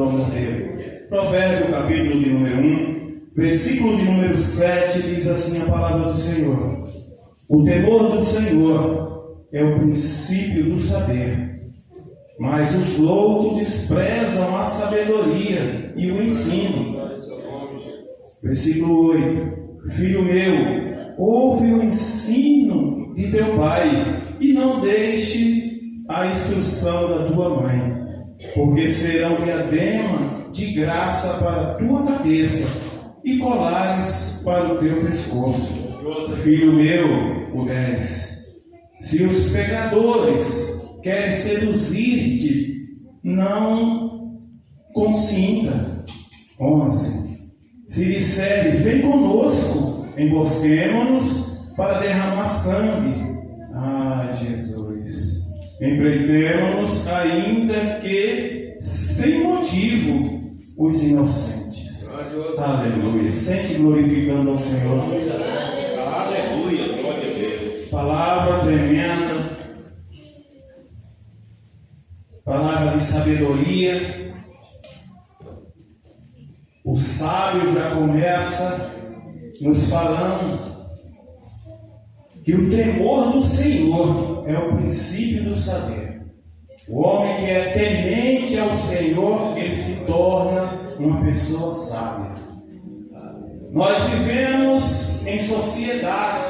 pão verdadeiro. Provérbio, capítulo de número 1, versículo de número 7, diz assim a palavra do Senhor: o temor do Senhor é o princípio do saber, mas os loucos desprezam a sabedoria e o ensino. Versículo 8: filho meu, ouve o ensino de teu pai, e não deixe a instrução da tua mãe, porque serão diadema de graça para a tua cabeça e colares para o teu pescoço. Filho meu, o 10: se os pecadores querem seduzir-te, não consinta. 11: se disserem, vem conosco, embosquemo-nos para derramar sangue. Ah, Jesus! Empreitemo-nos, ainda que sem motivo, os inocentes. Aleluia! Sente glorificando ao Senhor. Aleluia! Glória a Deus. Palavra tremenda, palavra de sabedoria. O sábio já começa nos falando que o temor do Senhor é o princípio do saber. O homem que é temente ao Senhor, ele se torna uma pessoa sábia. Nós vivemos em sociedade,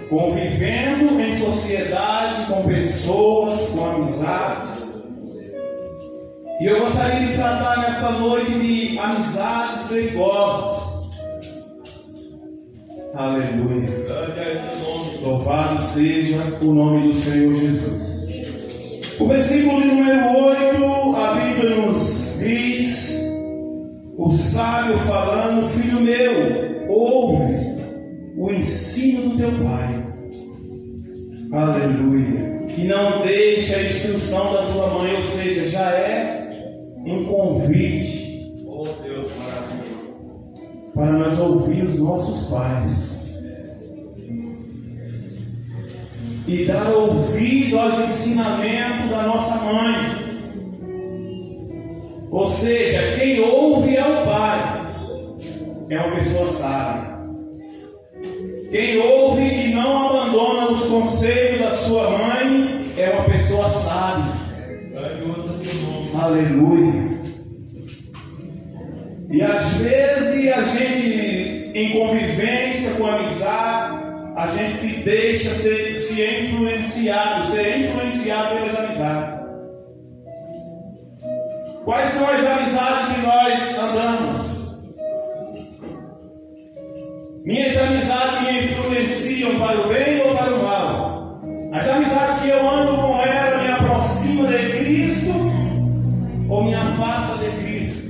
convivendo em sociedade com pessoas, com amizades. E eu gostaria de tratar nesta noite de amizades perigosas. Aleluia. Louvado seja o nome do Senhor Jesus. O versículo de número 8, a Bíblia nos diz, o sábio falando: filho meu, ouve o ensino do teu pai. Aleluia. E não deixe a instrução da tua mãe, ou seja, já é um convite. Oh Deus, maravilhoso. Para nós ouvir os nossos pais e dar ouvido aos ensinamentos da nossa mãe. Ou seja, quem ouve é o pai, é uma pessoa sábia. Quem ouve e não abandona os conselhos da sua mãe é uma pessoa sábia. Aleluia. E às vezes a gente, em convivência com amizade, a gente se deixa ser influenciado pelas amizades. Quais são as amizades que nós andamos? Minhas amizades me influenciam para o bem ou para o mal? As amizades que eu ando com ela me aproximam de Cristo ou me afasta de Cristo?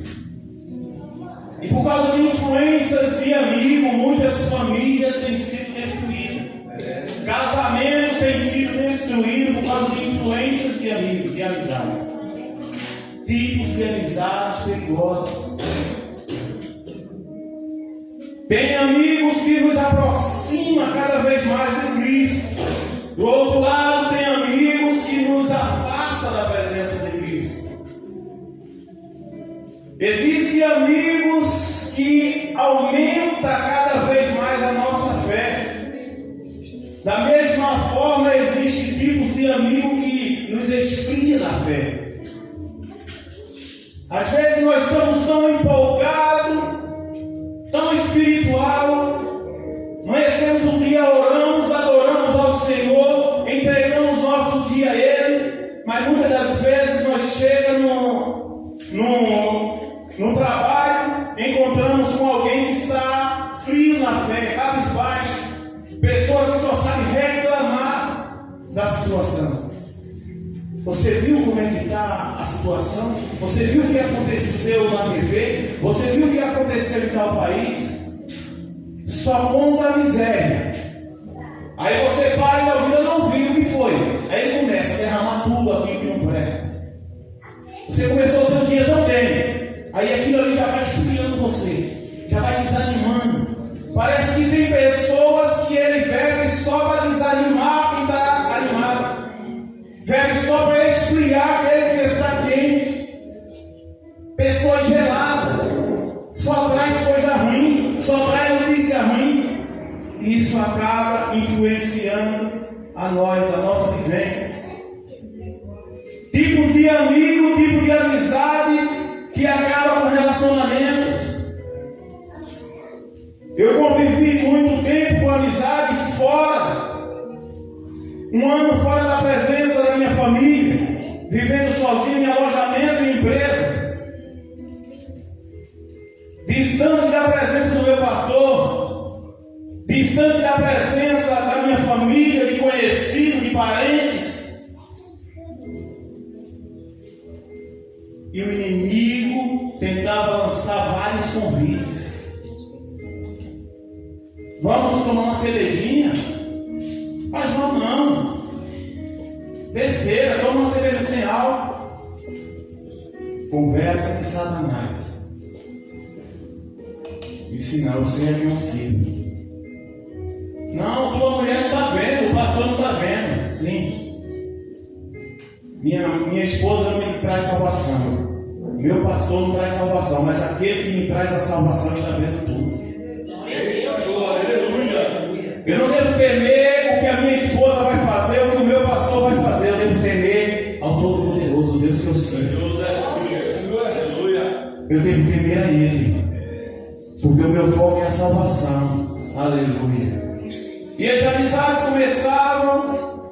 E por causa de influências de amigos, muitas famílias têm sido destruídas. Casamentos têm sido destruídos por causa de influências de amigos, de amizade. Tipos de amizades perigosas. Tem amigos que nos aproximam cada vez mais de Cristo. Do outro lado, tem amigos que nos afastam da presença de Cristo. Existem amigos que aumentam cada vez mais a nossa fé. Da mesma forma, existem tipos de amigos que nos esfriam na fé. Às vezes nós estamos tão empolgados, tão espiritual, amanhecemos um dia, oramos, adoramos ao Senhor, entregamos nosso dia a Ele, mas muitas das vezes nós chegamos no trabalho, encontramos com alguém que está frio na fé, cabisbaixo, pessoas que só sabem reclamar da situação. Você viu como é que está a situação? Você viu o que aconteceu na TV? Você viu o que aconteceu em tal país? Só conta a miséria. Aí você para e a vida não viu o que foi. Aí ele começa a derramar tudo aqui que não presta. Você começou o seu dia tão bem. Aí aquilo ali já vai esfriando você. Já vai desanimando. Parece que tem pessoas que ele bebe só para desanimar quem está animado. Bebe só para esfriar aquele que está quente. pessoas geladas, só traz coisa ruim, só traz notícia ruim, e isso acaba influenciando a nós, a nossa vivência. Tipos de amigo, tipo de amizade que acaba com relacionamentos. Eu convivi muito tempo com amizades fora, 1 ano fora da presença da minha família, vivendo sozinho em alojamento e empresa, distante da presença do meu pastor, distante da presença da minha família, de conhecidos, de parentes. E o inimigo tentava lançar vários convites. Vamos tomar uma cervejinha? Faz mal não. Besteira, toma uma cerveja sem álcool. Conversa de Satanás. Disse não, você é vencido. Não, tua mulher não está vendo, o pastor não está vendo. Sim. Minha esposa não me traz salvação. Meu pastor não traz salvação, mas aquele que me traz a salvação está vendo tudo. Eu não devo temer o que a minha esposa vai fazer, o que o meu pastor vai fazer. Eu devo temer ao Todo-Poderoso, Deus que eu sinto. Eu devo temer a Ele, porque o meu foco é a salvação. Aleluia. E as amizades começavam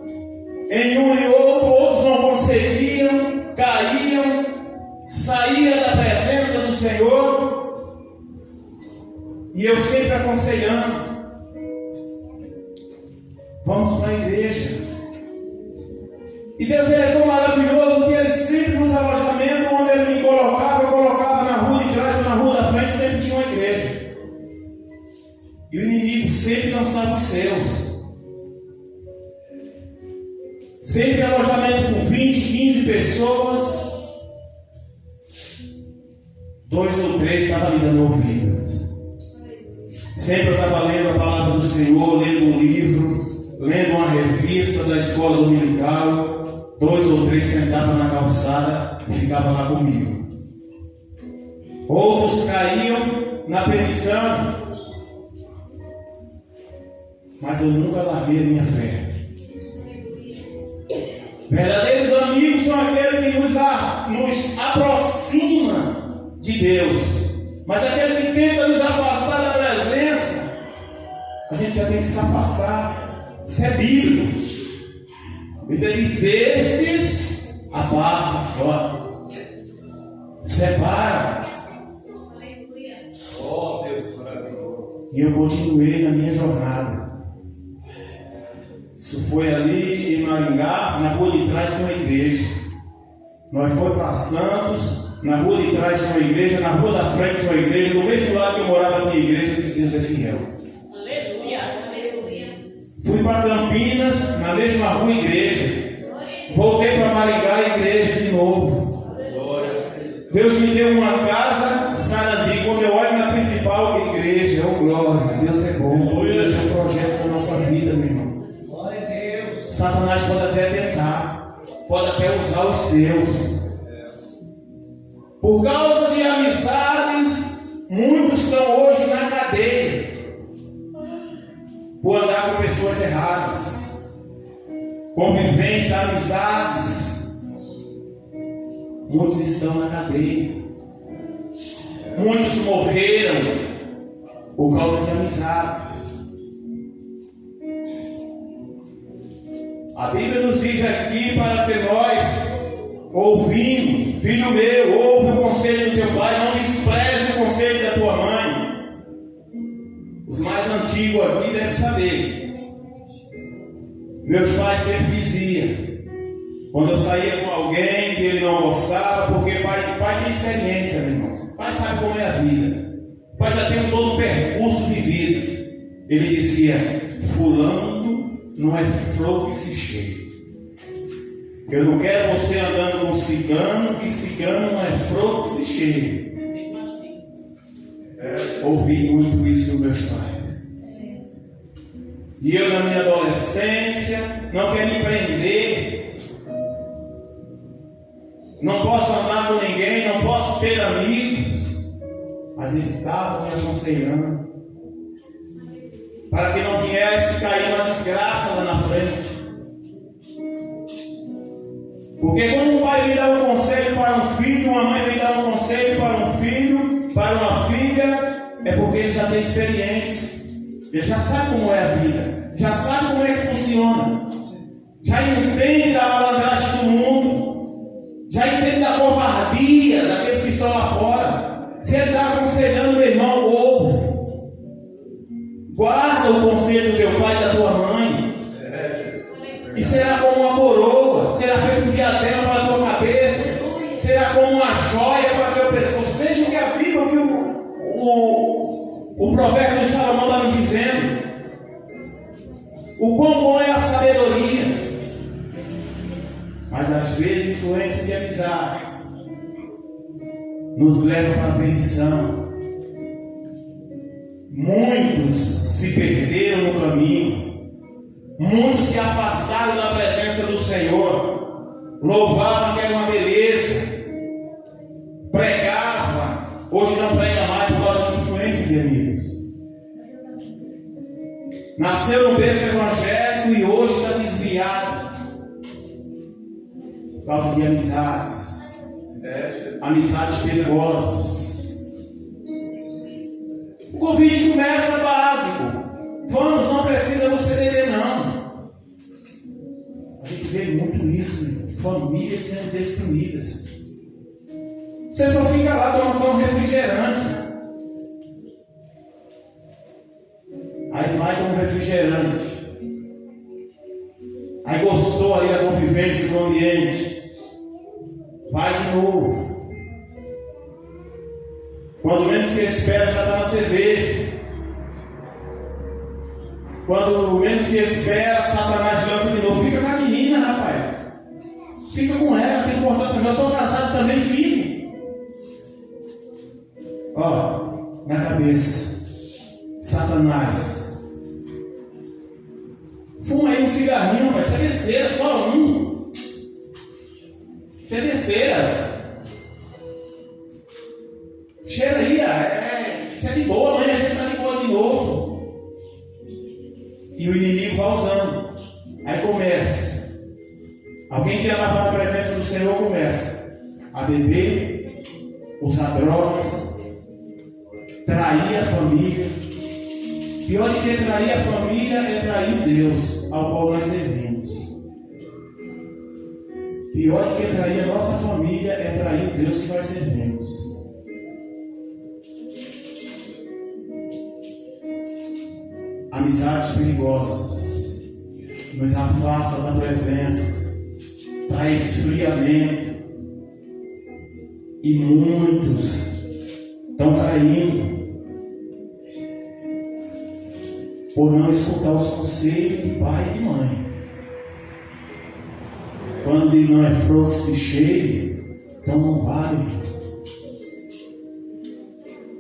em um e outro, outros não conseguiam, caíam, saíam da presença do Senhor. E eu sempre aconselhando: vamos para a igreja. E Deus é tão maravilhoso que Ele sempre nos alojamentos onde Ele me colocava, eu colocava na rua de trás ou na rua da frente, sempre tinha uma igreja. E o inimigo sempre lançava os seus. Sempre alojamento com 20, 15 pessoas. 2 ou 3 estavam me dando ouvidos. Sempre eu estava lendo a palavra do Senhor, lendo um livro, lendo uma revista da escola dominical. 2 ou 3 sentavam na calçada e ficavam lá comigo. Outros caíam na perdição, mas eu nunca larguei a minha fé. Verdadeiros amigos são aqueles que nos aproximam de Deus, mas aquele que tenta nos afastar da presença, a gente já tem que se afastar. Isso é bíblico. A Bíblia diz: destes aparta, ó, separa. Oh, Deus maravilhoso. E eu continuei na minha jornada. Isso foi ali em Maringá, na rua de trás tem uma igreja. Nós fomos para Santos, na rua de trás tinha uma igreja, na rua da frente tinha uma igreja, do mesmo lado que eu morava tinha igreja. Eu disse: Deus é fiel. Aleluia, aleluia. Fui para Campinas, na mesma rua, igreja. Voltei para Maringá, igreja de novo. Deus me deu uma casa, Sarandi. Quando eu olho na principal, igreja, oh glória, Deus é bom. Deus é um projeto da nossa vida, meu irmão. Satanás pode até tentar, pode até usar os seus. Por causa de amizades, muitos estão hoje na cadeia, por andar com pessoas erradas. Convivência, amizades, muitos estão na cadeia. Muitos morreram por causa de amizades. A Bíblia nos diz aqui para que nós ouvimos: filho meu, ouve o conselho do teu pai, não despreze o conselho da tua mãe. Os mais antigos aqui devem saber. Meus pais sempre diziam, quando eu saía com alguém que ele não gostava, porque pai tem experiência, meu irmão. Pai sabe como é a vida. O pai já tem todo um percurso de vida. Ele dizia: fulano não é flor que se cheira. Eu não quero você andando com cigano, que cigano não é flor que se cheira. Ouvi muito isso dos meus pais. E eu, na minha adolescência, não quero me prender. Não posso andar com ninguém, não posso nós ter amigos, mas eles estavam me aconselhando para que não viesse cair uma desgraça lá na frente. Porque quando um pai vem dar um conselho para um filho, uma mãe vem dar um conselho para um filho, para uma filha, é porque ele já tem experiência, ele já sabe como é a vida, já sabe como é que funciona, já entende da malandragem do mundo, já entende da covardia daqueles que estão lá fora. Se ele está aconselhando, meu irmão, ouve. Guarda o conselho do teu pai e da tua mãe, e será como uma coroa, será feito um diadema para a tua cabeça, será como uma joia para o teu pescoço. Veja o que a Bíblia, o que o provérbio de Salomão está nos dizendo. O quão bom é a sabedoria, mas às vezes a influência de amizades nos leva para a perdição. Muitos se perderam no caminho, muitos se afastaram da presença do Senhor, louvavam que era uma beleza, pregava, hoje não prega mais por causa da influência de amigos. Nasceu no berço evangélico e hoje está desviado por causa de amizades, amizades perigosas. O convite começa básico. Vamos, não precisa você beber, não. A gente vê muito isso, famílias sendo destruídas. Você só fica lá tomando só um refrigerante. Aí vai com um refrigerante. Aí gostou ali da convivência do ambiente. Vai de novo. Quando menos se espera, já está na cerveja. Quando menos se espera, Satanás lança de novo. Fica com a menina, rapaz. Fica com ela, tem importância. Eu sou casado também, filho. Ó, na cabeça. Satanás. Fuma aí um cigarrinho, mas isso é besteira, só um. Isso é besteira. Cheira aí, isso é de boa, amanhã a gente está de boa de novo. E o inimigo vai usando. Aí começa. Alguém que andava na presença do Senhor começa a beber, usar drogas, trair a família. Pior do que trair a família é trair Deus, ao qual nós servimos. Pior do que trair a nossa família é trair o Deus que nós servimos. Amizades perigosas nos afastam da presença, traz esfriamento, e muitos estão caindo por não escutar os conselhos de pai e de mãe. Quando ele não é frouxo e cheio, então não vale.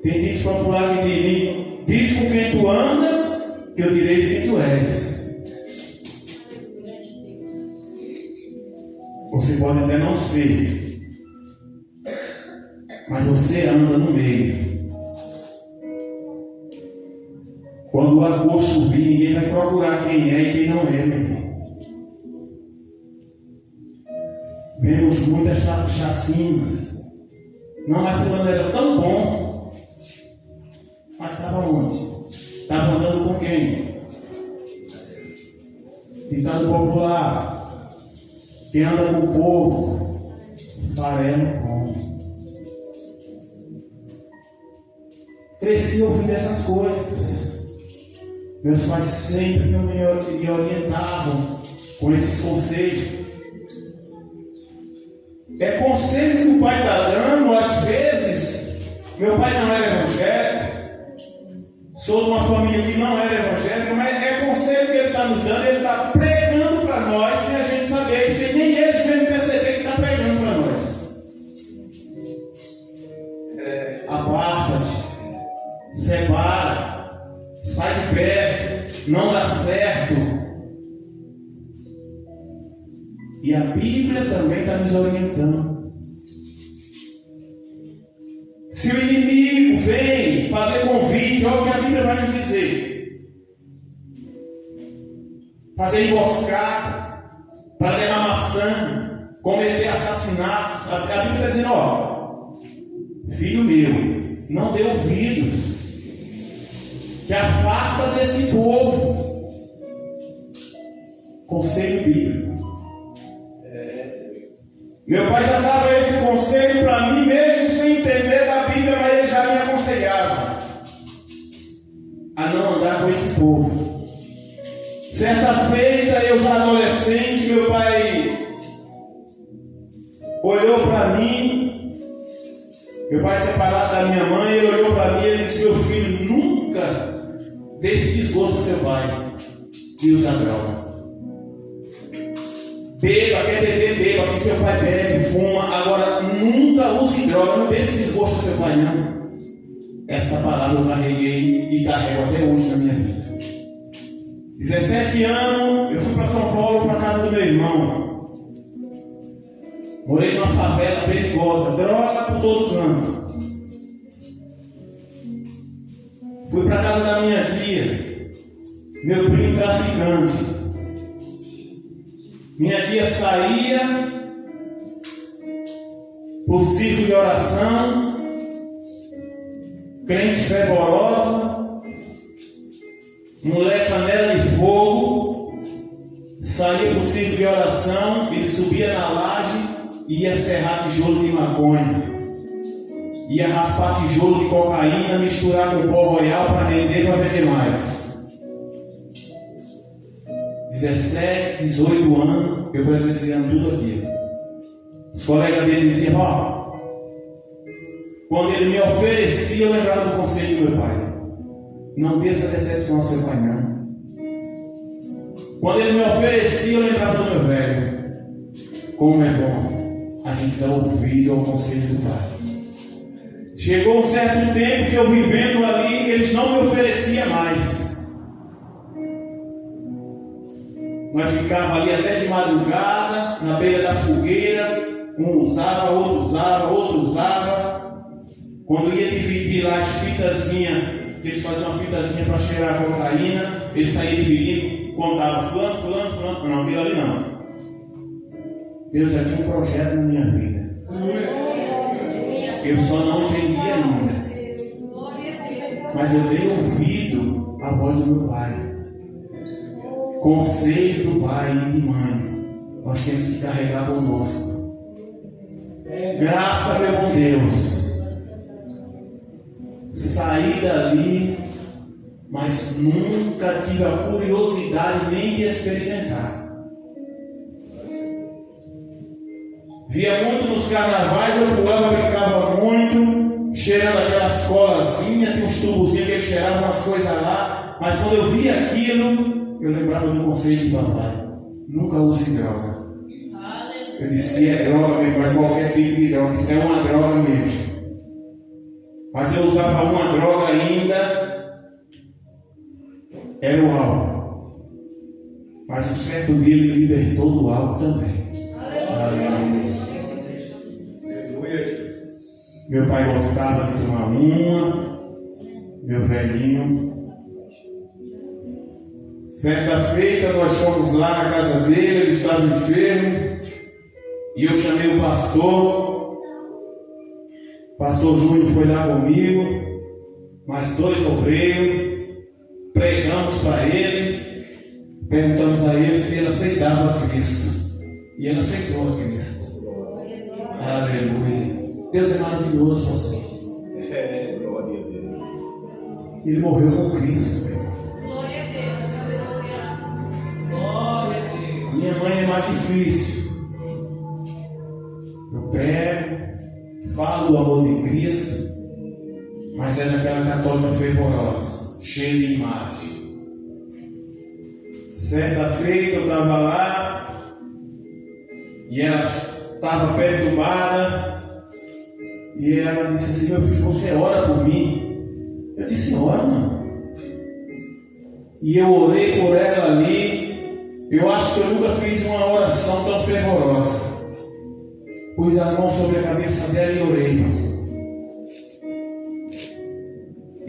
Tem dito popular que diz com quem tu anda, que eu direi quem tu és. Você pode até não ser, mas você anda no meio. Quando o agosto vir, ninguém vai procurar quem é e quem não é, meu irmão. Vemos muitas chacinas. Não, mas fulano era tão bom. Mas estava onde? Estava andando com quem? Ditado popular. Quem anda com o povo, farelo come. Cresci ouvindo essas coisas. Meus pais sempre me orientavam com esses conselhos. É conselho que o pai está dando, às vezes. Meu pai não era evangélico. Sou de uma família que não era evangélica, mas é conselho que ele está nos dando, ele está pregando para nós, sem a gente saber, sem nem eles mesmo perceber que está pregando para nós. Aparta-te, separa, sai de perto, não dá certo. E a Bíblia também está nos orientando. Se o inimigo vem fazer convite, olha o que a Bíblia vai nos dizer: fazer emboscada para derramar sangue, cometer assassinato. A Bíblia está dizendo: ó, filho meu, não dê ouvidos, te afasta desse povo. Conselho bíblico. Meu pai já dava esse conselho para mim, mesmo sem entender da Bíblia, mas ele já me aconselhava a não andar com esse povo. Certa feita, eu já adolescente, meu pai olhou para mim, meu pai separado da minha mãe, ele olhou para mim e disse: meu filho, nunca dê esse desgosto ao seu pai e usa droga. Beba, quer beber, beba, que seu pai bebe, fuma. Agora, nunca use droga, não dê esse desgosto ao seu pai, não. Essa palavra eu carreguei e carrego até hoje na minha vida. 17 anos, eu fui para São Paulo, para a casa do meu irmão. Morei numa favela perigosa, droga por todo canto. Fui para a casa da minha tia, meu primo traficante. Minha tia saía por círculo de oração, crente fervorosa, mulher canela de fogo, saía por círculo de oração, ele subia na laje e ia serrar tijolo de maconha, ia raspar tijolo de cocaína, misturar com pó royal para vender mais. 17, 18 anos, eu presenciando tudo aquilo. Os colegas dele diziam: ó, quando ele me oferecia, eu lembrava do conselho do meu pai: não dê essa decepção ao seu pai, não. Quando ele me oferecia, eu lembrava do meu velho. Como é bom a gente dar ouvido ao conselho do pai. Chegou um certo tempo que eu vivendo ali, eles não me ofereciam mais. Nós ficávamos ali até de madrugada, na beira da fogueira. Um usava, outro usava. Quando ia dividir lá as fitazinhas, que eles faziam uma fitazinha para cheirar a cocaína, eles saíam dividindo, contavam fulano, não, aquilo ali não. Deus já tinha um projeto na minha vida. Eu só não entendi ainda. Mas eu dei ouvido à voz do meu pai. Conselho do pai e de mãe, nós temos que carregar conosco. Graça, meu bom Deus, saí dali, mas nunca tive a curiosidade nem de experimentar. Via muito nos carnavais, eu pulava, brincava muito, cheirando aquelas colazinhas, tinha uns tubozinhos que eles cheiravam umas coisas lá, mas quando eu via aquilo, eu lembrava do conselho de papai: nunca use droga. Eu disse: se é droga mesmo, é qualquer tipo de droga, isso é uma droga mesmo. Mas eu usava uma droga ainda, era o álcool. Mas um certo dia ele me libertou do álcool também. Aleluia. Meu pai gostava de tomar uma, meu velhinho. Certa feita nós fomos lá na casa dele, ele estava enfermo, e eu chamei o pastor Júnior foi lá comigo, mais 2 obreiros, pregamos para ele, perguntamos a ele se ele aceitava Cristo, e ele aceitou a Cristo. Aleluia. Deus é maravilhoso, pastor. Glória a Deus. Ele morreu com Cristo. Minha mãe é mais difícil. Eu prego, falo do amor de Cristo, mas é daquela católica fervorosa, cheia de imagem. Certa feita eu estava lá e ela estava perturbada e ela disse assim: meu filho, você ora por mim? Eu disse: ora, mano. E eu orei por ela ali. Eu acho que eu nunca fiz uma oração tão fervorosa. Pus a mão sobre a cabeça dela e orei, pastor.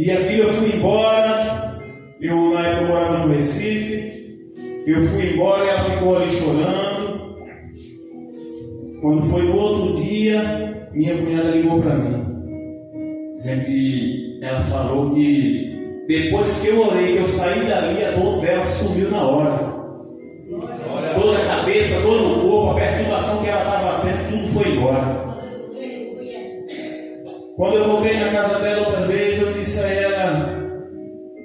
E aqui eu fui embora. Eu na época morava no Recife. Eu fui embora e ela ficou ali chorando. Quando foi no outro dia, minha cunhada ligou para mim, dizendo que ela falou que depois que eu orei, que eu saí dali, a dor dela sumiu na hora. Dor na cabeça, dor no corpo, a perturbação que ela estava tendo, tudo foi embora. Quando eu voltei na casa dela outra vez, eu disse a ela: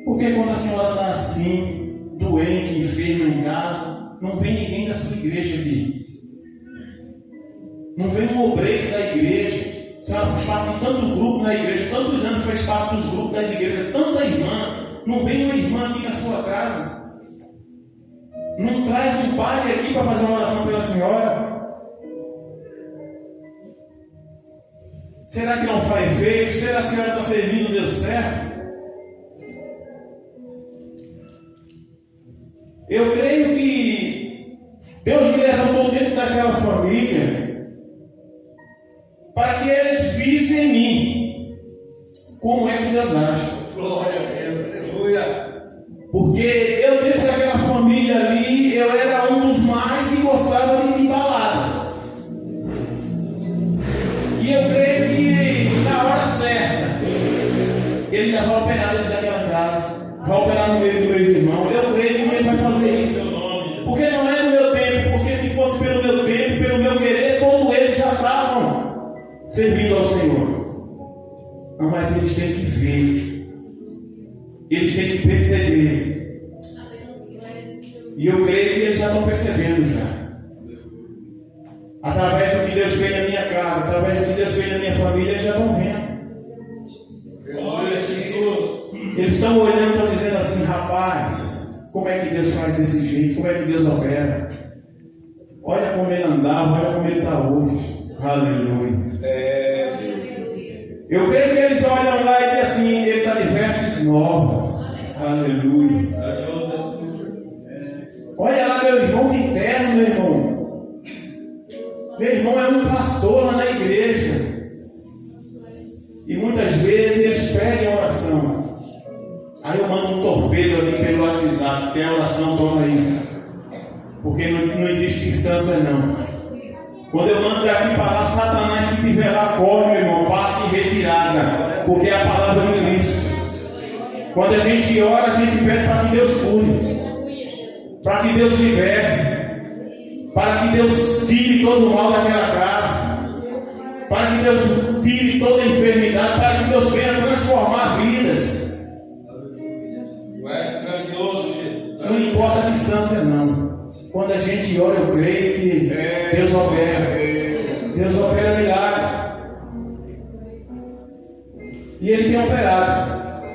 por que quando a senhora está assim, doente, enferma em casa, não vem ninguém da sua igreja aqui? Não vem um obreiro da igreja? A senhora faz parte de tanto grupo na igreja, tantos anos fez parte dos grupos das igrejas, tanta irmã. Não vem uma irmã aqui na sua casa? Não traz um padre aqui para fazer uma oração pela senhora? Será que não faz efeito? Será que a senhora está servindo Deus certo? Eu creio que Deus me levantou dentro daquela família para que eles vissem em mim como é que Deus age. Glória a Deus, aleluia. Porque eu dentro daquela família ali, eu era um dos mais que gostava de ir balada. E eu creio que na hora certa, ele ainda vai operar dentro daquela casa, vai operar no meio dos meus irmãos. Eu creio que ele vai fazer isso. Porque não é no meu tempo, porque se fosse pelo meu tempo, pelo meu querer, todos eles já estavam servindo ao Senhor. Não, mas eles têm que ver, eles têm que perceber. E eu creio que eles já estão percebendo já. Através do que Deus fez na minha casa, através do que Deus fez na minha família, eles já estão vendo. Eles estão olhando e estão dizendo assim: rapaz, como é que Deus faz desse jeito? Como é que Deus opera? Olha como ele andava, olha como ele está hoje. Aleluia. Eu creio que eles olham lá e dizem assim: ele está de vestes novas. Aleluia. Olha lá meu irmão de terno, meu irmão. Meu irmão é um pastor lá na igreja. E muitas vezes eles pedem a oração. Aí eu mando um torpedo aqui pelo WhatsApp: quer oração? Toma aí. Porque não existe distância não. Quando eu mando daqui para lá, Satanás, se tiver lá, corre, meu irmão, parte e retirada. Porque é a palavra de Cristo. Quando a gente ora, a gente pede para que Deus cure, para que Deus liberte, para que Deus tire todo o mal daquela casa, para que Deus tire toda a enfermidade, para que Deus venha transformar vidas. Não importa a distância não. Quando a gente ora, eu creio que Deus opera. Deus opera milagre. E Ele tem operado.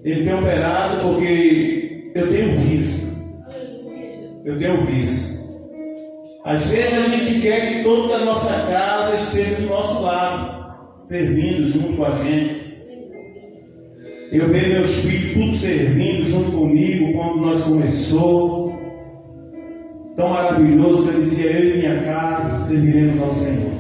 Ele tem operado porque eu tenho visto. Eu tenho visto. Às vezes a gente quer que toda a nossa casa esteja do nosso lado, servindo junto com a gente. Eu vejo meus filhos tudo servindo junto comigo quando nós começou. Tão maravilhoso que eu dizia: eu e minha casa serviremos ao Senhor.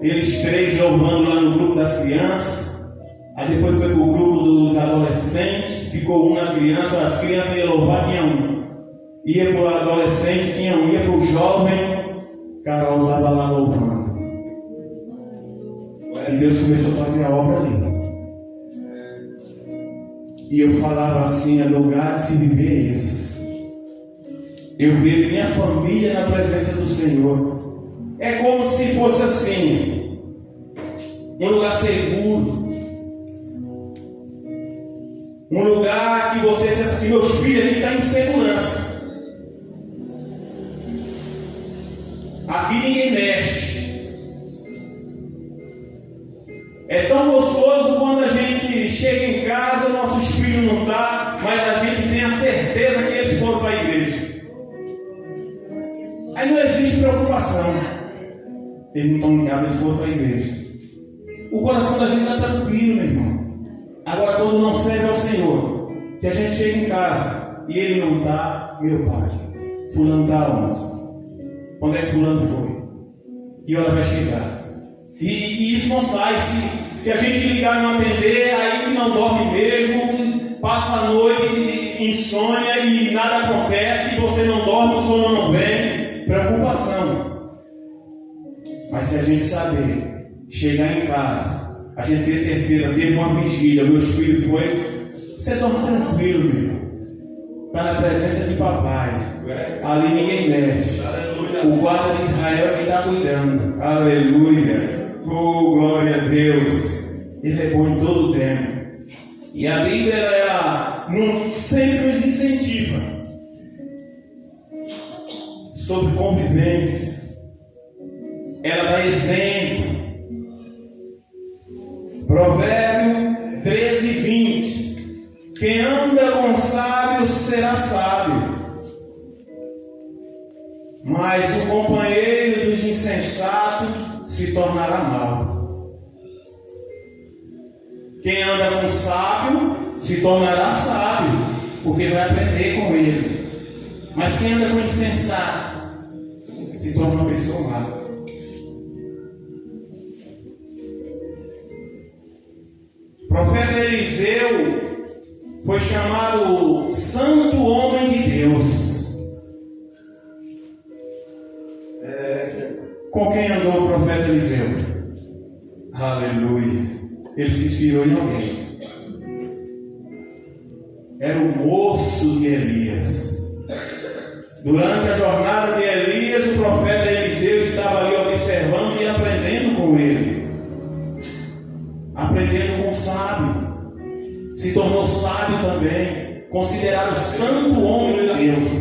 Eles três louvando lá no grupo das crianças. Aí depois foi para o grupo dos adolescentes. Ficou um na criança. As crianças iam louvar, tinha um. Ia para o adolescente, tinha um. Ia para o jovem, Carol estava lá louvando. E Deus começou a fazer a obra ali. E eu falava assim: é lugar de se viver é esse. Eu vejo minha família na presença do Senhor. É como se fosse assim, um lugar seguro, um lugar que você diz assim: meus filhos aqui estão em segurança. Aqui ninguém mexe. É tão gostoso quando a gente chega em casa, nossos filhos não estão, mas a gente tem a certeza que eles foram para a igreja. Aí não existe preocupação. Eles não estão em casa, eles foram para a igreja. O coração da gente está tranquilo, meu irmão. Agora, quando não serve ao Senhor, que a gente chega em casa e ele não está, meu pai, fulano está onde? Quando é que fulano foi? Que hora vai chegar? E isso não sai. Se a gente ligar e não atender, aí que não dorme mesmo, passa a noite, insônia e nada acontece, e você não dorme, o sono não vem. Preocupação. Mas se a gente saber, chegar em casa, a gente ter certeza, teve uma vigília, meus filhos foi, você dorme tranquilo, meu irmão. Está na presença de papai. Ali ninguém mexe. O guarda de Israel é quem está cuidando. Aleluia. Oh, glória a Deus. Ele é bom em todo o tempo. E a Bíblia ela sempre nos incentiva sobre convivência. Ela dá exemplo. Provérbio 13:20. Quem anda com sábios será sábio, mas o companheiro dos insensatos se tornará mau. Quem anda com sábio se tornará sábio, porque vai aprender com ele. Mas quem anda com insensato se torna uma pessoa má. O profeta Eliseu foi chamado Santo Homem de Deus. Com quem andou o profeta Eliseu? Aleluia. Ele se inspirou em alguém. Era o moço de Elias. Durante a jornada de Elias, o profeta Eliseu estava ali observando e aprendendo com ele. Aprendendo com o sábio. Se tornou sábio também, considerado santo homem de Deus.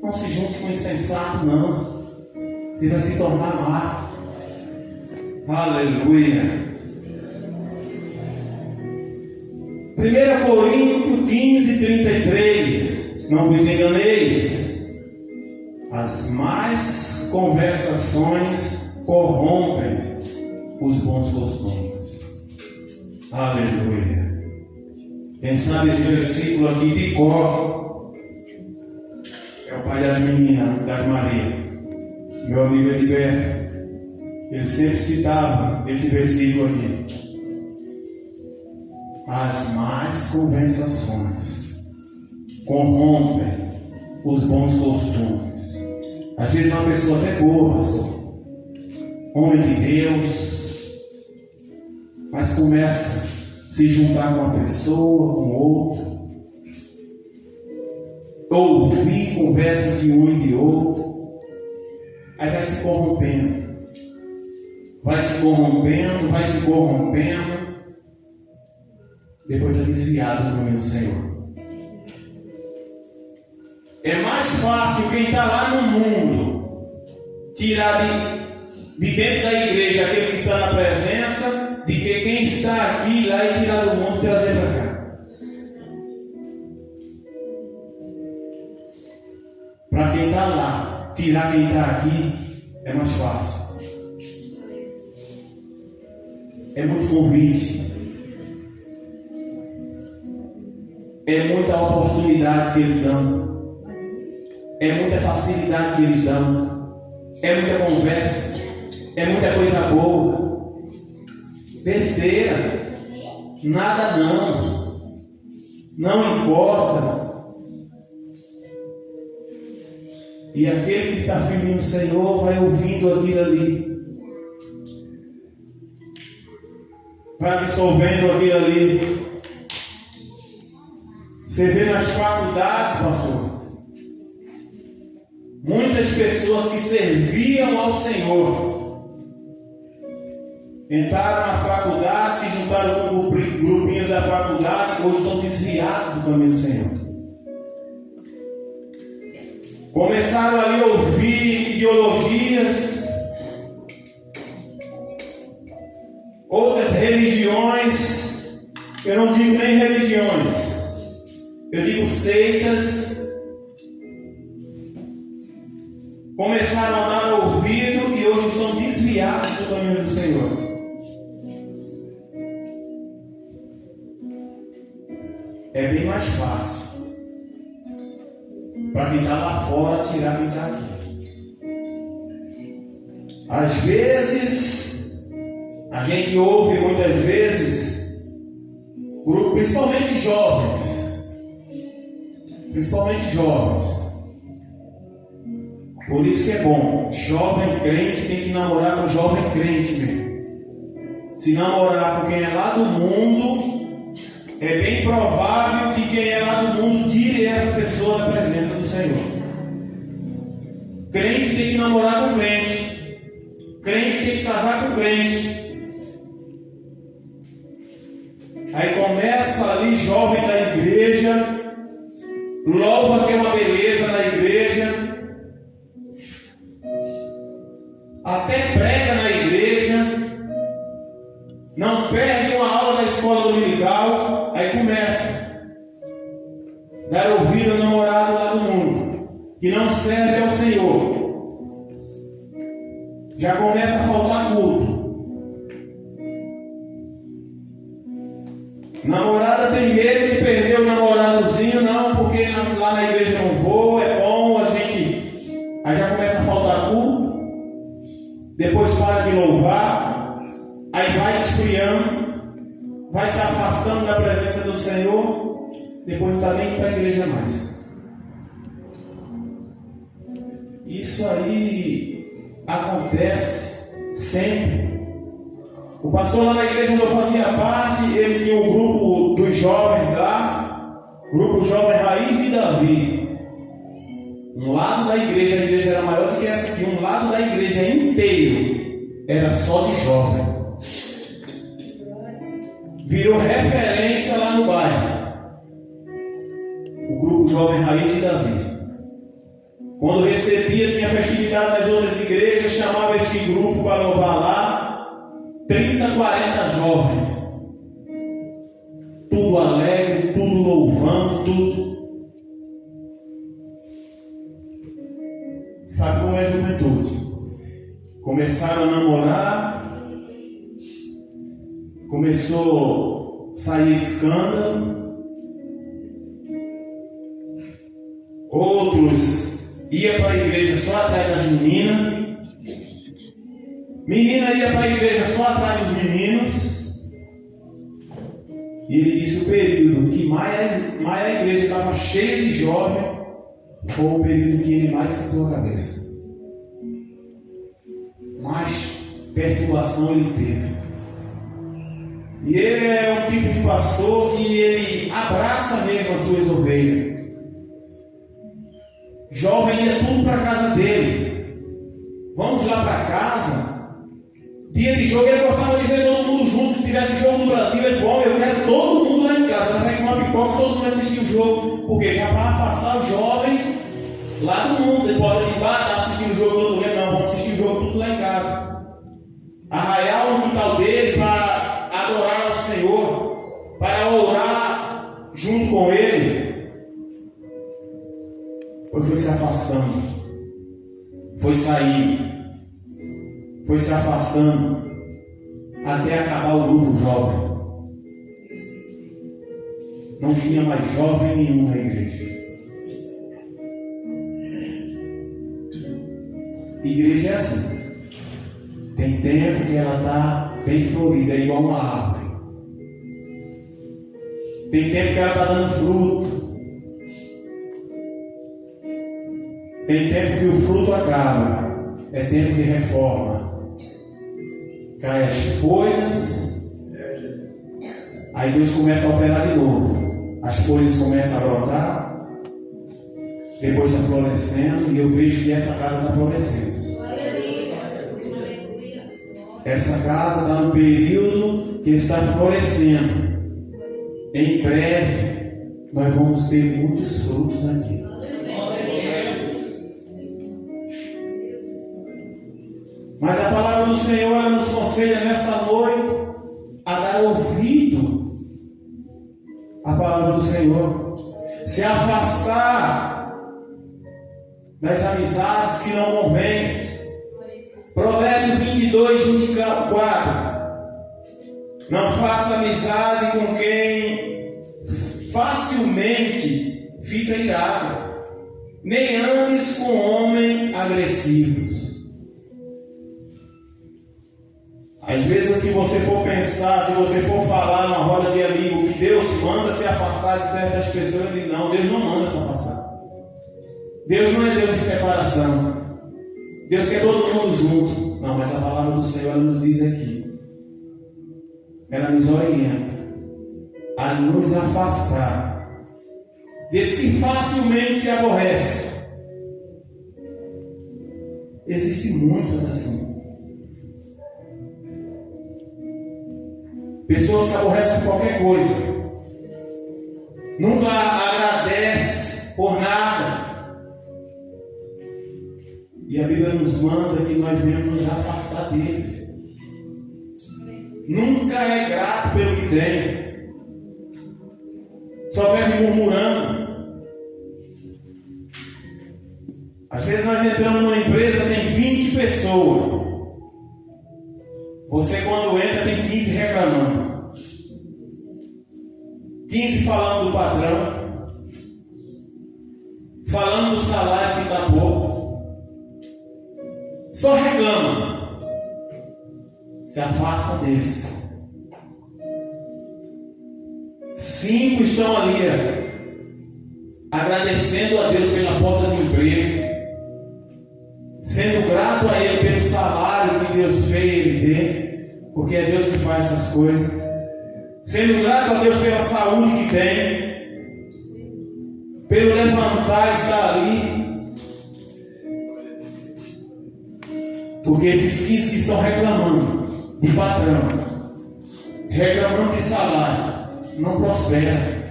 Não se junte com insensato, não. Você vai se tornar má. Aleluia. 1 Coríntios 15:33. Não vos enganeis. As más conversações corrompem os bons costumes. Aleluia. Quem sabe esse versículo aqui de cor é o pai das meninas, das Maria, meu amigo Heriberto. Ele sempre citava esse versículo aqui. As más conversações corrompem os bons costumes. Às vezes uma pessoa até boa, pastor, homem de Deus, mas começa a se juntar com uma pessoa, com outra, ouvir conversa de um e de outro, aí vai se corrompendo, depois está desviado do caminho do Senhor. É mais fácil quem está lá no mundo tirar de dentro da igreja aquele que está na presença, de que quem está aqui lá e tirar do mundo e trazer para cá. Para quem está lá, tirar quem está aqui é mais fácil. É muito convite. É muita oportunidade que eles dão. É muita facilidade que eles dão. É muita conversa. É muita coisa boa. Besteira. Nada não. Não importa. E aquele que está firme no Senhor vai ouvindo aquilo ali. Vai absorvendo aquilo ali. Você vê nas faculdades, pastor, muitas pessoas que serviam ao Senhor entraram na faculdade, se juntaram com grupinhos da faculdade e hoje estão desviados do caminho do Senhor. Começaram ali a ouvir ideologias, outras religiões. Eu não digo nem religiões, eu digo seitas. Começaram a dar ouvido e hoje estão desviados do caminho do Senhor. É bem mais fácil para quem está lá fora tirar quem está aqui. Às vezes A gente ouve muitas vezes, principalmente jovens. Por isso que é bom, jovem crente tem que namorar com jovem crente mesmo. Se namorar com quem é lá do mundo, é bem provável que quem é lá do mundo tire essa pessoa da presença do Senhor. Crente tem que namorar com crente. Crente tem que casar com crente. Aí começa ali jovem da igreja, louva que é uma beleza na igreja, até prega na igreja, não perde uma aula na escola dominical, aí começa a dar ouvido ao namorado lá do mundo, que não serve ao Senhor. Já começa a faltar culto. Namorada tem medo de perder o namoradozinho, não, porque lá na igreja não vou, é bom, aí já começa a faltar culto, depois para de louvar, aí vai esfriando, vai se afastando da presença do Senhor, depois não está nem para a igreja mais. Isso aí acontece sempre. O pastor lá na igreja onde eu fazia parte, ele tinha um grupo dos jovens lá, grupo jovem Raiz de Davi. Um lado da igreja, a igreja era maior do que essa aqui, um lado da igreja inteiro era só de jovem. Virou referência lá no bairro. O grupo jovem Raiz de Davi. Quando recebia, tinha festividade nas outras igrejas, chamava este grupo para louvar lá. 30, 40 jovens, tudo alegre, tudo louvando, tudo. Sabe como é a juventude? Começaram a namorar, começou a sair escândalo, outros iam para a igreja só atrás das meninas. Menina ia para a igreja só atrás dos meninos. E ele disse: o período que mais a igreja estava cheia de jovem foi o período que ele mais quitou a cabeça. Mais perturbação ele teve. E ele é um tipo de pastor que ele abraça mesmo as suas ovelhas. Jovem ia tudo para a casa dele. Vamos lá para casa. Dia de jogo, ele gostava de ver todo mundo junto. Se tivesse jogo no Brasil, ele falou: eu quero todo mundo lá em casa. Vai com uma pipoca, todo mundo assistir o jogo. Porque já para afastar os jovens lá do mundo. Ele pode ir lá, assistindo o jogo todo dia. Não, vamos assistir o jogo tudo lá em casa. Arraiar o quintal dele para adorar ao Senhor, para orar junto com ele. Pois foi se afastando, foi saindo, foi se afastando até acabar o grupo jovem. Não tinha mais jovem nenhum na igreja. Igreja é assim. Tem tempo que ela está bem florida, é igual uma árvore. Tem tempo que ela está dando fruto. Tem tempo que o fruto acaba. É tempo de reforma. Cai as folhas. Aí Deus começa a operar de novo. As folhas começam a brotar. Depois está florescendo. E eu vejo que essa casa está florescendo. Essa casa está no período que está florescendo. Em breve nós vamos ter muitos frutos aqui. Mas a palavra do Senhor ela nos aconselha nessa noite a dar ouvido à palavra do Senhor, se afastar das amizades que não convêm. Provérbios 22, 24. Não faça amizade com quem facilmente fica irado, nem andes com homens agressivos. Às vezes, se você for pensar, se você for falar numa roda de amigo que Deus manda se afastar de certas pessoas, ele diz, não, Deus não manda se afastar. Deus não é Deus de separação. Deus quer todo mundo junto. Não, mas a palavra do Senhor ela nos diz aqui. Ela nos orienta a nos afastar desse que facilmente se aborrece. Existem muitos assim. Pessoas se aborrecem por qualquer coisa. Nunca agradece por nada. E a Bíblia nos manda que nós devemos nos afastar deles. Nunca é grato pelo que tem. Só vive murmurando. Às vezes nós entramos numa empresa, tem 20 pessoas. Você quando entra tem 15 reclamando. 15 falando do patrão. Falando do salário que está pouco. Só reclama. Se afasta desse. 5 estão ali, agradecendo a Deus pela porta de emprego, sendo grato a Ele pelo salário que Deus fez ele ter, porque é Deus que faz essas coisas, sendo grato a Deus pela saúde que tem, pelo levantar e estar ali. Porque esses 15 que estão reclamando de patrão, reclamando de salário, não prospera.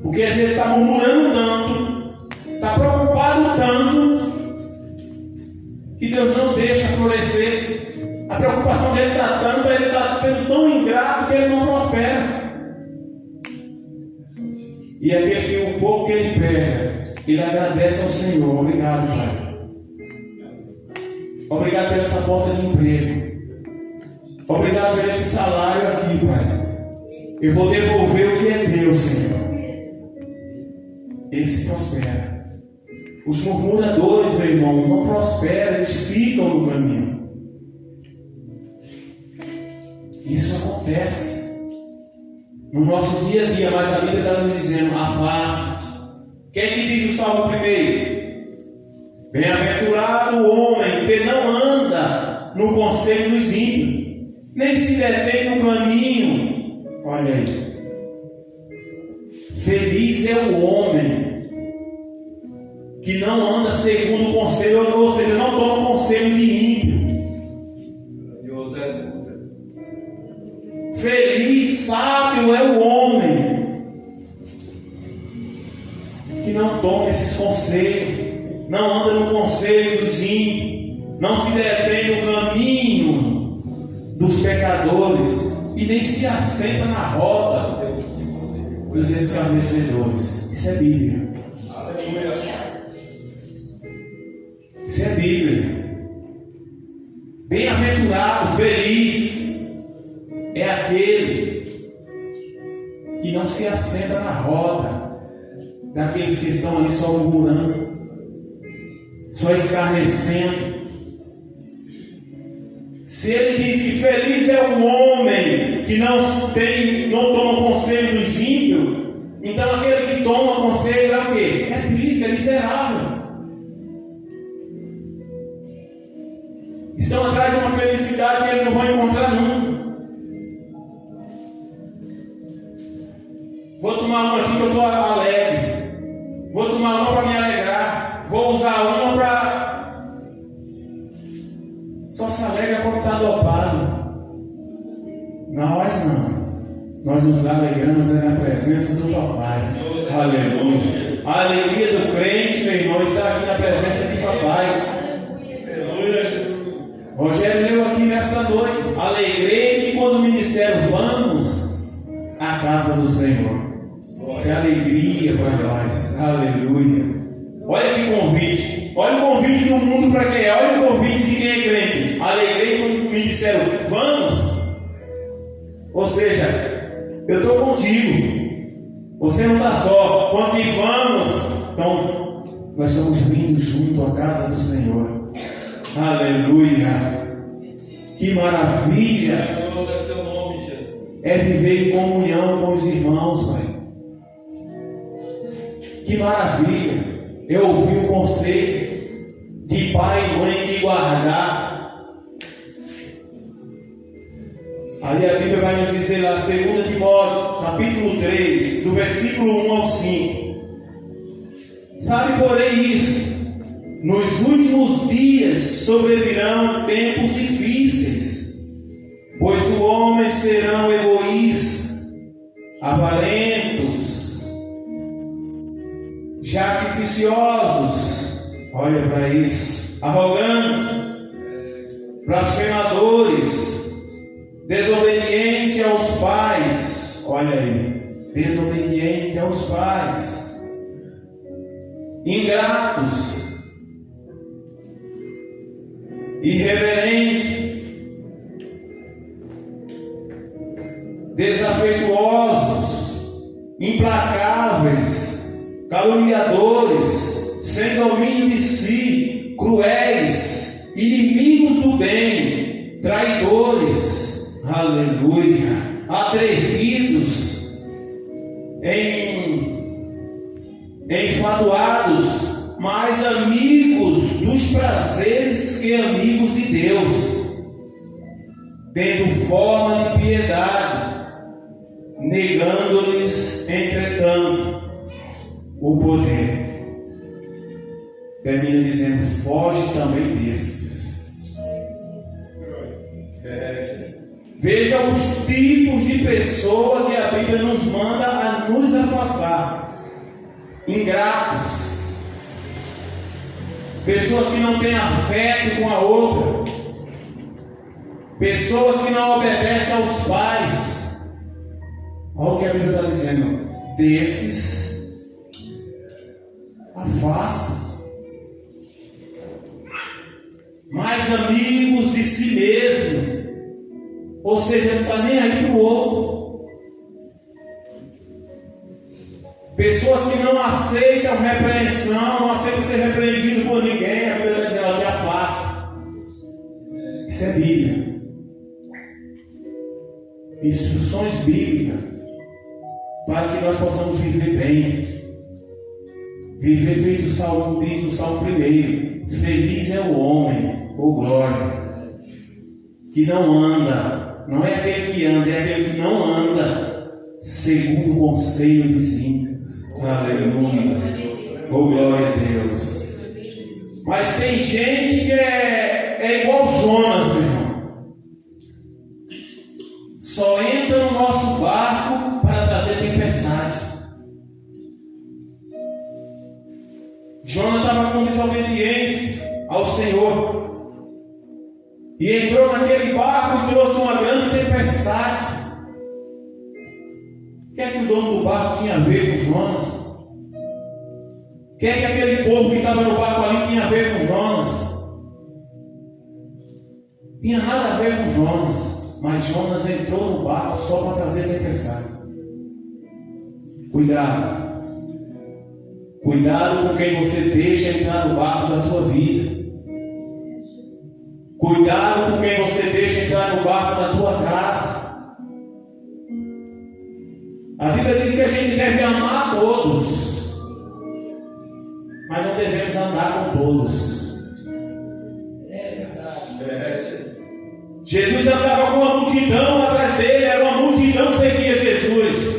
Porque às vezes está murmurando tanto, está preocupado tanto, que Deus não deixa florescer. A preocupação dele está tanto, ele está sendo tão ingrato que ele não prospera. E aquele que o pouco que ele pega, ele agradece ao Senhor. Obrigado, Pai. Obrigado por essa porta de emprego. Obrigado por esse salário aqui, Pai. Eu vou devolver o que é teu, Senhor. Esse prospera. Os murmuradores, meu irmão, não prosperam, eles ficam no caminho. Isso acontece no nosso dia a dia, mas a Bíblia está nos dizendo: afasta-te. Quem é que diz o Salmo 1? Bem-aventurado o homem que não anda no conselho dos ímpios, nem se detém no caminho. Olha aí. Feliz é o homem que não anda segundo o conselho, ou seja, não toma conselho de ímpio. Feliz, sábio é o homem que não toma esses conselhos, não anda no conselho dos ímpios, não se detém no caminho dos pecadores e nem se assenta na roda dos escarnecedores. Isso é Bíblia. Isso é Bíblia. Bem-aventurado, feliz é aquele que não se assenta na roda daqueles que estão ali só murmurando, só escarnecendo. Se ele disse feliz é o homem que não toma conselho dos ímpios, então aquele que toma conselho é o quê? É triste, é miserável. Estão atrás de uma felicidade que eles não vão encontrar nunca. Vou tomar uma aqui que eu estou alegre. Vou tomar uma para me alegrar. Vou usar uma para... Só se alegra quando está dopado. Nós não. Nós nos alegramos na presença do Papai. Aleluia. A alegria do crente, meu irmão, está aqui na presença de Papai. Rogério leu aqui nesta noite: alegrei-me quando me disseram vamos à casa do Senhor. Isso é alegria para nós. Aleluia. Olha que convite. Olha o convite do mundo para quem é. Olha o convite de quem é crente. Alegrei quando me disseram vamos. Ou seja, eu estou contigo. Você não está só. Quando me vamos, então nós estamos vindo junto à casa do Senhor. Aleluia. Que maravilha É seu nome, Jesus. é viver em comunhão com os irmãos, Pai. Que maravilha é ouvir o conselho de pai e mãe de guardar. Ali a Bíblia vai nos dizer lá, 2 Timóteo, capítulo 3, do versículo 1 ao 5. Sabe, porém, isso: nos últimos dias sobrevirão tempos difíceis, pois os homens serão egoístas, avarentos, jacticiosos, olha para isso, arrogantes, blasfemadores, desobedientes aos pais, olha aí, desobediente aos pais, ingratos, irreverentes, desafetuosos, implacáveis, caluniadores, sem domínio de si, cruéis, inimigos do bem, traidores, aleluia, atrevidos, enfatuados, mais amigos dos prazeres que amigos de Deus, tendo forma de piedade, negando-lhes, entretanto, o poder. Termina dizendo: foge também destes. Veja os tipos de pessoa que a Bíblia nos manda a nos afastar. Ingratos, pessoas que não têm afeto com a outra, pessoas que não obedecem aos pais. Olha o que a Bíblia está dizendo: destes afasta. Mais amigos de si mesmo, ou seja, não está nem aí para o outro. Pessoas que não aceitam repreensão, não aceitam ser repreendido por ninguém. A Bíblia está dizendo: ela te afasta. Isso é Bíblia. Instruções bíblicas para que nós possamos viver bem. Viver feito o Salmo diz no Salmo 1: feliz é o homem, ou glória, que não anda, não é aquele que anda, é aquele que não anda segundo o conselho dos ímpios. Aleluia, oh glória a Deus. Mas tem gente que é igual Jonas, meu irmão. Só entra no nosso barco para trazer tempestade. Jonas estava com desobediência ao Senhor e entrou naquele barco e trouxe uma grande tempestade. O que é que o dono do barco tinha a ver com Jonas? O que é que aquele povo que estava no barco ali tinha a ver com Jonas? Tinha nada a ver com Jonas, mas Jonas entrou no barco só para trazer tempestade. Cuidado. Cuidado com quem você deixa entrar no barco da tua vida. Cuidado com quem você deixa entrar no barco da tua casa. A Bíblia diz que a gente deve amar todos, mas não devemos andar com todos. É verdade. Jesus andava com uma multidão atrás dele, era uma multidão que seguia Jesus.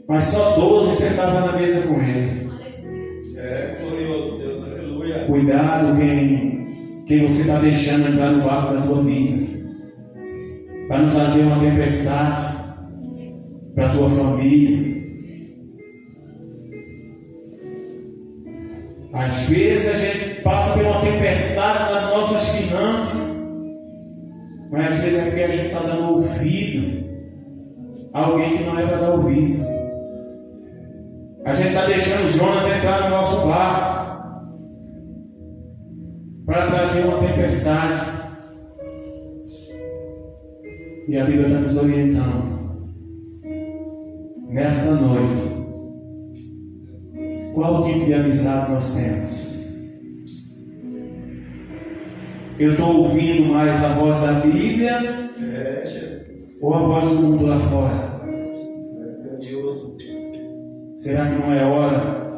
Mas só 12 sentavam na mesa com ele. Glorioso Deus, aleluia. Cuidado quem você está deixando entrar no barco da tua vida, para não trazer uma tempestade para a tua família. Às vezes a gente passa por uma tempestade nas nossas finanças, mas às vezes é porque a gente está dando ouvido a alguém que não é para dar ouvido. A gente está deixando Jonas entrar no nosso barco para trazer uma tempestade. E a Bíblia está nos orientando nesta noite. Qual tipo de amizade nós temos? Eu estou ouvindo mais a voz da Bíblia ou a voz do mundo lá fora? Será que não é hora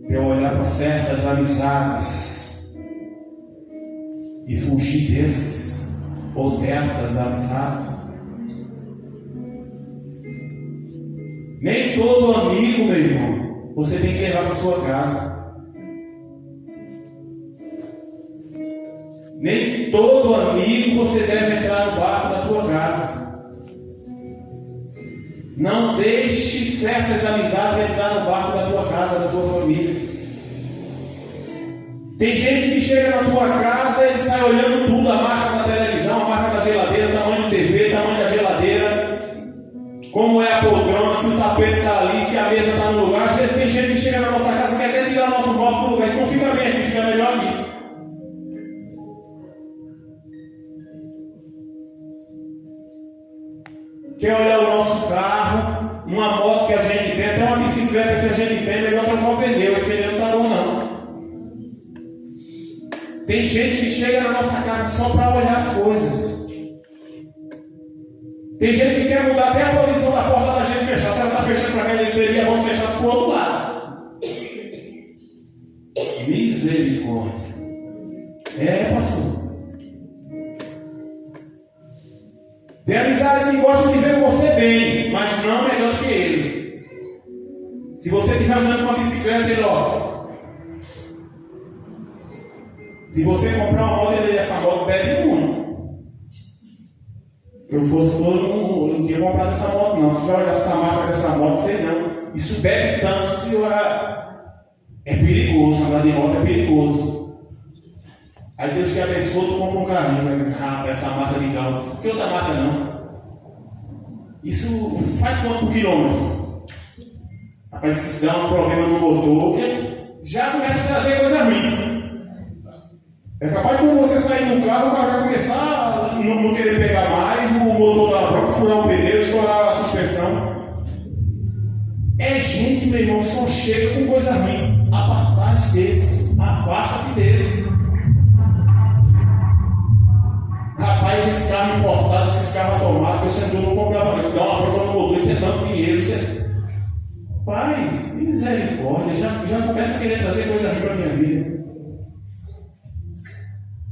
de eu olhar para certas amizades e fugir desses ou dessas amizades? Nem todo amigo, meu irmão, você tem que levar para sua casa. Nem todo amigo você deve entrar no barco da tua casa. Não deixe certas amizades entrar no barco da tua casa, da tua família. Tem gente que chega na tua casa e sai olhando tudo, a marca da televisão, a marca da geladeira, tamanho do TV, tamanho da geladeira, como é a poltrona, se o tapete está ali, se a mesa está no lugar. Às vezes tem gente que chega na nossa casa e quer até tirar nosso móvel do lugar. Isso não fica bem aqui, fica melhor aqui. Quer olhar o nosso carro, uma moto que a gente tem, até uma bicicleta que a gente tem, melhor trocar o pneu, esse pneu não está bom não. Tem gente que chega na nossa casa só para olhar as coisas. Tem gente que quer mudar até a posição da porta da gente fechar. Se ela está fechando para cá, ele seria bom fechar para o outro lado. Misericórdia. Pastor. Tem amizade que gosta de ver você bem, mas não melhor que ele. Se você estiver andando com uma bicicleta, ele olha. Se você comprar uma moto, ele essa moto pede uma. Eu fosse todo, eu não tinha comprado essa moto não. Se olha essa marca dessa moto, sei não. Isso bebe tanto, senhora. É perigoso, andar de moto é perigoso. Aí Deus te abençoe, tu compra um carrinho, né? Essa marca de carro. Que outra marca não? Isso faz quanto por quilômetro? Rapaz, se dá um problema no motor, já começa a trazer coisa ruim. É capaz de quando você sair do carro, o carro vai começar a não querer pegar mais, o motor da própria furar o pneu, estourar a suspensão. É gente, meu irmão, que só chega com coisa ruim. Apartar-te desse, afasta-te desse. Rapaz, esse carro importado, esses carros automáticos, você não comprava isso, dá uma bronca no motor, isso é tanto dinheiro. Você... Paz, misericórdia, já começa a querer trazer coisa ruim para a minha vida.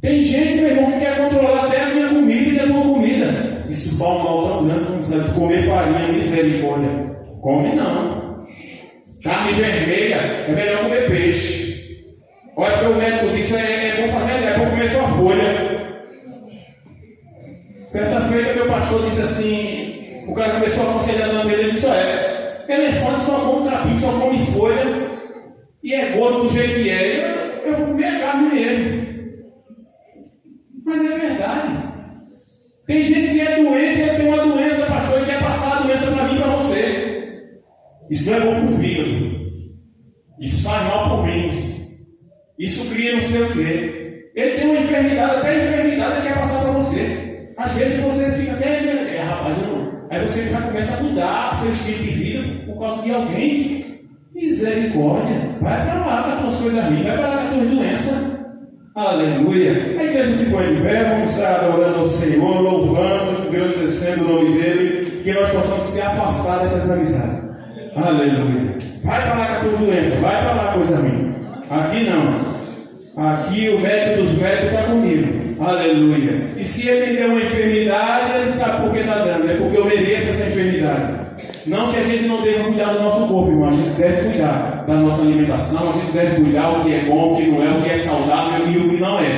Tem gente, meu irmão, que quer controlar até a minha comida e a tua comida. Isso faz um mal tão grande como você comer farinha, misericórdia. Come não. Carne vermelha, é melhor comer peixe. Olha, porque o médico disse, é bom fazer, é bom comer só folha. Certa feita, meu pastor disse assim, o cara começou a aconselhar dando ele disse, elefante só come capim, só come folha, e é gordo do jeito que é, eu vou comer a carne mesmo. Mas é verdade. Tem gente que é doente, ele tem uma doença, pastor, e quer passar a doença para mim e para você. Isso não é bom para o fígado. Isso faz mal para os rins. Isso cria não sei o quê. Ele tem uma enfermidade, até a enfermidade ele quer passar para você. Às vezes você fica até, rapaz, eu não. Aí você já começa a mudar seu estilo de vida por causa de alguém. Misericórdia. Vai para lá com as tuas coisas ruins, vai para lá com as tuas doenças. Aleluia. A igreja se põe de pé, vamos estar adorando ao Senhor, louvando, agradecendo o nome dele, que nós possamos se afastar dessas amizades. Aleluia. Vai para lá com a tua doença, vai para lá coisa ruim. Aqui não. Aqui o médico dos médicos está comigo. Aleluia. E se ele me deu uma enfermidade, ele sabe por que está dando. É porque eu mereço essa enfermidade. Não que a gente não deva cuidar do nosso corpo, irmão. A gente deve cuidar da nossa alimentação. A gente deve cuidar o que é bom, o que não é, o que é saudável e o que não é.